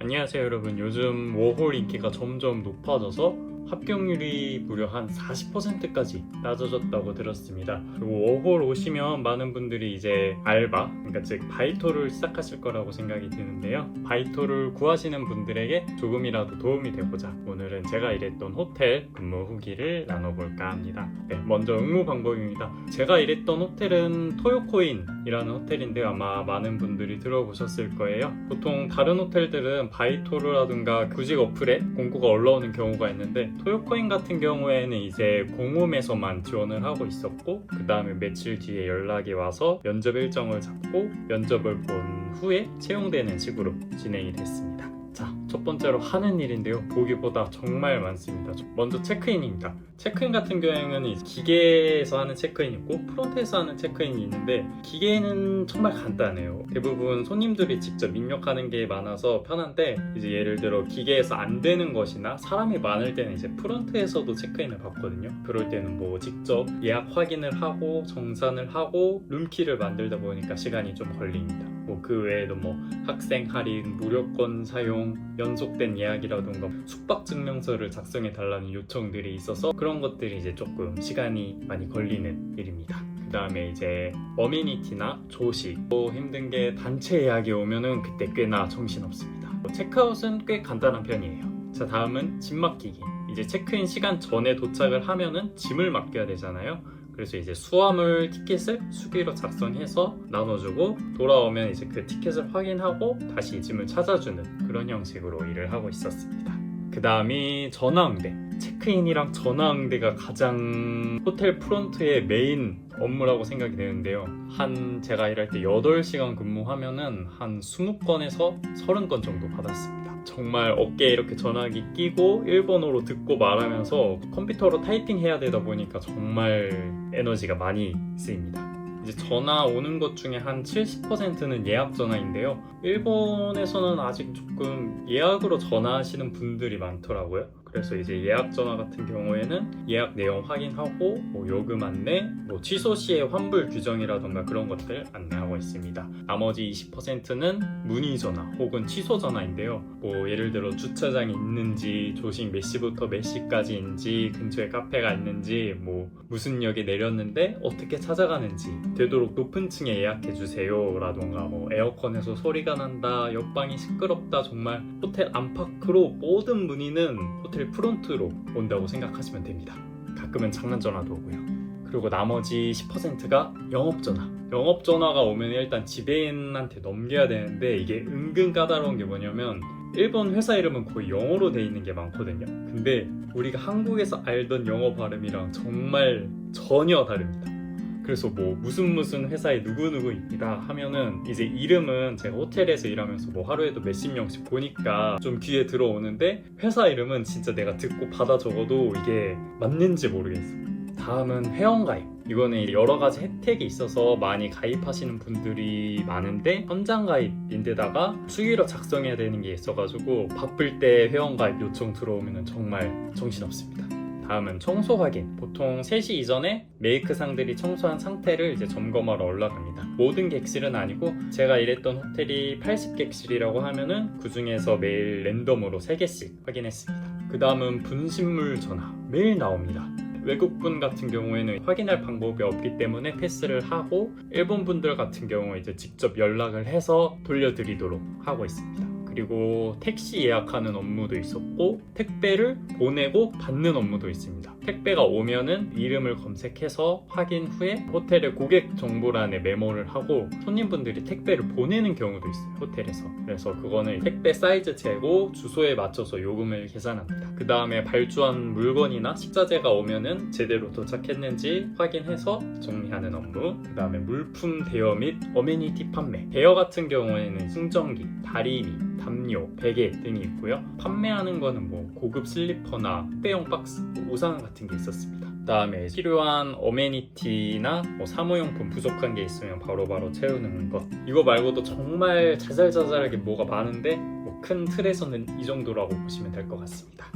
안녕하세요 여러분. 요즘 워홀 인기가 점점 높아져서 합격률이 무려 한 40%까지 낮아졌다고 들었습니다. 그리고 워홀 오시면 많은 분들이 이제 알바, 그러니까 즉 바이토를 시작하실 거라고 생각이 드는데요. 바이토를 구하시는 분들에게 조금이라도 도움이 되고자 오늘은 제가 일했던 호텔 근무 후기를 나눠볼까 합니다. 먼저 응모 방법입니다. 제가 일했던 호텔은 토요코인이라는 호텔인데 아마 많은 분들이 들어보셨을 거예요. 보통 다른 호텔들은 바이토라든가 구직 어플에 공고가 올라오는 경우가 있는데 토요코인 같은 경우에는 이제 공홈에서만 지원을 하고 있었고, 그 다음에 며칠 뒤에 연락이 와서 면접 일정을 잡고 면접을 본 후에 채용되는 식으로 진행이 됐습니다. 자, 첫 번째로 하는 일인데요. 보기보다 정말 많습니다. 먼저 체크인입니다. 체크인 같은 경우에는 기계에서 하는 체크인이 있고 프론트에서 하는 체크인이 있는데, 기계는 정말 간단해요. 대부분 손님들이 직접 입력하는 게 많아서 편한데, 이제 예를 들어 기계에서 안 되는 것이나 사람이 많을 때는 이제 프론트에서도 체크인을 받거든요. 그럴 때는 뭐 직접 예약 확인을 하고 정산을 하고 룸키를 만들다 보니까 시간이 좀 걸립니다. 뭐 그 외에도 뭐 학생 할인, 무료권 사용, 연속된 예약이라던가 숙박 증명서를 작성해 달라는 요청들이 있어서 그런 것들이 이제 조금 시간이 많이 걸리는 일입니다. 그 다음에 이제 어메니티나 조식, 또 힘든 게 단체 예약이 오면은 그때 꽤나 정신없습니다. 체크아웃은 꽤 간단한 편이에요. 자, 다음은 짐 맡기기. 이제 체크인 시간 전에 도착을 하면은 짐을 맡겨야 되잖아요. 그래서 이제 수화물 티켓을 수기로 작성해서 나눠주고, 돌아오면 이제 그 티켓을 확인하고 다시 짐을 찾아주는 그런 형식으로 일을 하고 있었습니다. 그 다음이 전화응대. 체크인이랑 전화응대가 가장 호텔 프론트의 메인 업무라고 생각이 되는데요. 제가 일할 때 8시간 근무하면은 한 20건에서 30건 정도 받았습니다. 정말 어깨에 이렇게 전화기 끼고 일본어로 듣고 말하면서 컴퓨터로 타이핑해야 되다 보니까 정말 에너지가 많이 쓰입니다. 이제 전화 오는 것 중에 한 70%는 예약 전화인데요. 일본에서는 아직 조금 예약으로 전화하시는 분들이 많더라고요. 그래서 이제 예약 전화 같은 경우에는 예약 내용 확인하고 뭐 요금 안내, 뭐 취소 시에 환불 규정이라던가 그런 것들 안내하고 있습니다. 나머지 20%는 문의 전화 혹은 취소 전화인데요. 뭐 예를 들어 주차장이 있는지, 조식 몇 시부터 몇 시까지인지, 근처에 카페가 있는지, 뭐 무슨 역에 내렸는데 어떻게 찾아가는지, 되도록 높은 층에 예약해 주세요 라던가, 뭐 에어컨에서 소리가 난다, 옆방이 시끄럽다, 정말 호텔 안팎으로 모든 문의는 호텔 프론트로 온다고 생각하시면 됩니다. 가끔은 장난 전화도 오고요. 그리고 나머지 10%가 영업전화. 영업전화가 오면 일단 지배인한테 넘겨야 되는데, 이게 은근 까다로운 게 뭐냐면 일본 회사 이름은 거의 영어로 돼 있는 게 많거든요. 근데 우리가 한국에서 알던 영어 발음이랑 정말 전혀 다릅니다. 그래서 뭐 무슨 회사의 누구누구입니다 하면은 이제 이름은 제가 호텔에서 일하면서 뭐 하루에도 몇십 명씩 보니까 좀 귀에 들어오는데, 회사 이름은 진짜 내가 듣고 받아 적어도 이게 맞는지 모르겠어요. 다음은 회원가입. 이거는 여러 가지 혜택이 있어서 많이 가입하시는 분들이 많은데, 현장 가입인데다가 수기로 작성해야 되는 게 있어가지고 바쁠 때 회원가입 요청 들어오면 정말 정신없습니다. 다음은 청소 확인. 보통 3시 이전에 메이크상들이 청소한 상태를 이제 점검하러 올라갑니다. 모든 객실은 아니고, 제가 일했던 호텔이 80객실이라고 하면은 그 중에서 매일 랜덤으로 3개씩 확인했습니다. 그 다음은 분신물 전화. 매일 나옵니다. 외국분 같은 경우에는 확인할 방법이 없기 때문에 패스를 하고, 일본 분들 같은 경우 이제 직접 연락을 해서 돌려드리도록 하고 있습니다. 그리고 택시 예약하는 업무도 있었고, 택배를 보내고 받는 업무도 있습니다. 택배가 오면은 이름을 검색해서 확인 후에 호텔의 고객 정보란에 메모를 하고 손님분들이 택배를 보내는 경우도 있어요, 호텔에서. 그래서 그거는 택배 사이즈 재고 주소에 맞춰서 요금을 계산합니다. 그 다음에 발주한 물건이나 식자재가 오면은 제대로 도착했는지 확인해서 정리하는 업무. 그 다음에 물품 대여 및 어메니티 판매. 대여 같은 경우에는 충전기, 다리미, 담요, 베개 등이 있고요. 판매하는 거는 뭐 고급 슬리퍼나 택배용 박스, 우산 같은 게 있었습니다. 그다음에 필요한 어메니티나 뭐 사무용품 부족한 게 있으면 바로바로 채우는 것. 이거 말고도 정말 자잘자잘하게 뭐가 많은데 뭐 큰 틀에서는 이 정도라고 보시면 될 것 같습니다.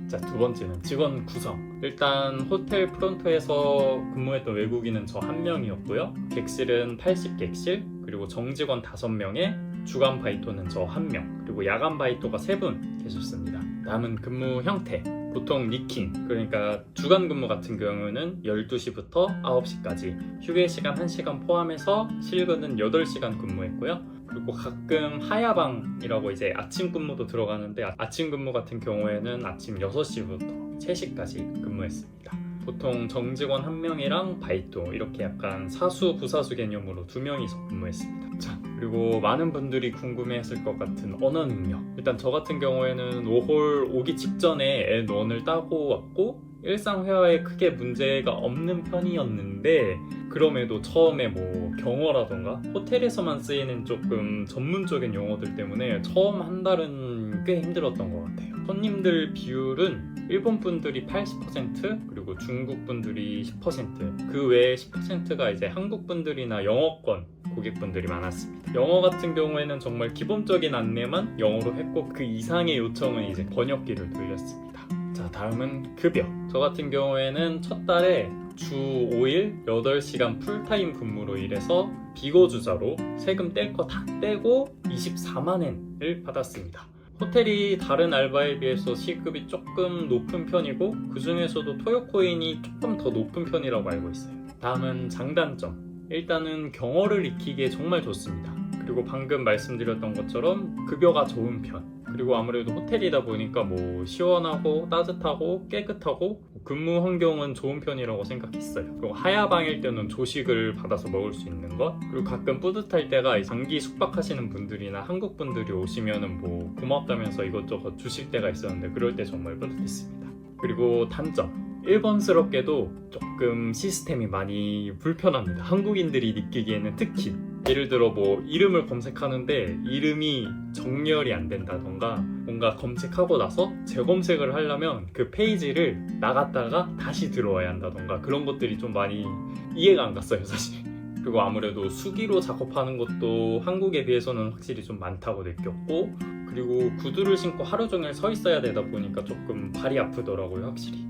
자, 두 번째는 직원 구성. 일단 호텔 프론트에서 근무했던 외국인은 저 한 명이었고요. 객실은 80객실, 그리고 정직원 5명에 주간 바이토는 저 1명, 그리고 그리고 야간 바이토가 3분 계셨습니다. 남은 근무 형태 보통 니킹, 그러니까 주간 근무 같은 경우는 12시부터 9시까지 휴게 시간 1시간 포함해서 실근은 8시간 근무했고요. 그리고 가끔 하야방이라고 이제 아침 근무도 들어가는데 아침 근무 같은 경우에는 아침 6시부터 3시까지 근무했습니다. 보통 정직원 1명이랑 바이토 이렇게 약간 사수 부사수 개념으로 2명이서 근무했습니다. 자, 그리고 많은 분들이 궁금해했을 것 같은 언어 능력. 일단 저 같은 경우에는 5홀 오기 직전에 N1을 따고 왔고 일상 회화에 크게 문제가 없는 편이었는데 그럼에도 처음에 뭐 경어라던가 호텔에서만 쓰이는 조금 전문적인 용어들 때문에 처음 한 달은 꽤 힘들었던 것 같아요. 손님들 비율은 일본 분들이 80% 그리고 중국 분들이 10%, 그 외에 10%가 이제 한국 분들이나 영어권 고객분들이 많았습니다. 영어 같은 경우에는 정말 기본적인 안내만 영어로 했고 그 이상의 요청은 이제 번역기를 돌렸습니다. 자, 다음은 급여. 저 같은 경우에는 첫 달에 주 5일 8시간 풀타임 근무로 일해서 비거주자로 세금 뗄 거 다 떼고 24만 엔을 받았습니다. 호텔이 다른 알바에 비해서 시급이 조금 높은 편이고 그 중에서도 토요코인이 조금 더 높은 편이라고 알고 있어요. 다음은 장단점. 일단은 경어를 익히기에 정말 좋습니다. 그리고 방금 말씀드렸던 것처럼 급여가 좋은 편. 그리고 아무래도 호텔이다 보니까 뭐 시원하고 따뜻하고 깨끗하고 근무 환경은 좋은 편이라고 생각했어요. 그리고 하야방일 때는 조식을 받아서 먹을 수 있는 것, 그리고 가끔 뿌듯할 때가 장기 숙박하시는 분들이나 한국 분들이 오시면은 뭐 고맙다면서 이것저것 주실 때가 있었는데 그럴 때 정말 뿌듯했습니다. 그리고 단점. 일본스럽게도 조금 시스템이 많이 불편합니다. 한국인들이 느끼기에는 특히 예를 들어 뭐 이름을 검색하는데 이름이 정렬이 안 된다던가 뭔가 검색하고 나서 재검색을 하려면 그 페이지를 나갔다가 다시 들어와야 한다던가 그런 것들이 좀 많이 이해가 안 갔어요, 사실. 그리고 아무래도 수기로 작업하는 것도 한국에 비해서는 확실히 좀 많다고 느꼈고, 그리고 구두를 신고 하루 종일 서 있어야 되다 보니까 조금 발이 아프더라고요, 확실히.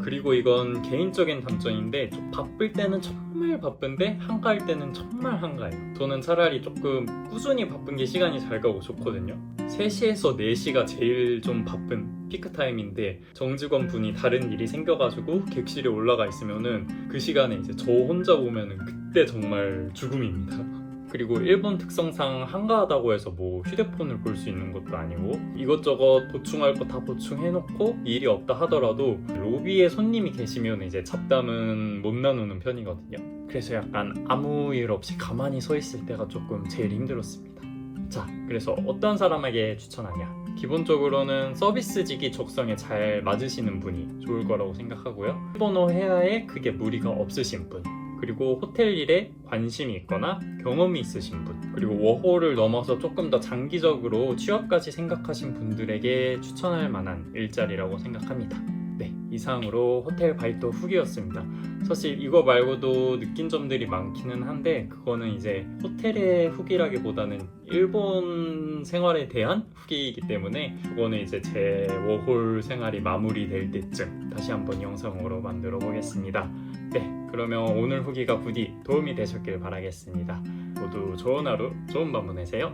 그리고 이건 개인적인 단점인데 좀 바쁠 때는 정말 바쁜데 한가할 때는 정말 한가해요. 저는 차라리 조금 꾸준히 바쁜 게 시간이 잘 가고 좋거든요. 3시에서 4시가 제일 좀 바쁜 피크타임인데 정직원 분이 다른 일이 생겨가지고 객실에 올라가 있으면은 그 시간에 이제 저 혼자 오면은 그때 정말 죽음입니다. 그리고 일본 특성상 한가하다고 해서 뭐 휴대폰을 볼 수 있는 것도 아니고 이것저것 보충할 거 다 보충해놓고 일이 없다 하더라도 로비에 손님이 계시면 이제 잡담은 못 나누는 편이거든요. 그래서 약간 아무 일 없이 가만히 서 있을 때가 조금 제일 힘들었습니다. 자, 그래서 어떤 사람에게 추천하냐? 기본적으로는 서비스직이 적성에 잘 맞으시는 분이 좋을 거라고 생각하고요. 일본어 회화에 크게 무리가 없으신 분, 그리고 호텔 일에 관심이 있거나 경험이 있으신 분, 그리고 워홀을 넘어서 조금 더 장기적으로 취업까지 생각하신 분들에게 추천할 만한 일자리라고 생각합니다. 네, 이상으로 호텔 바이토 후기였습니다. 사실 이거 말고도 느낀 점들이 많기는 한데 그거는 이제 호텔의 후기라기보다는 일본 생활에 대한 후기이기 때문에 그거는 이제 제 워홀 생활이 마무리될 때쯤 다시 한번 영상으로 만들어 보겠습니다. 네, 그러면 오늘 후기가 부디 도움이 되셨길 바라겠습니다. 모두 좋은 하루, 좋은 밤 보내세요.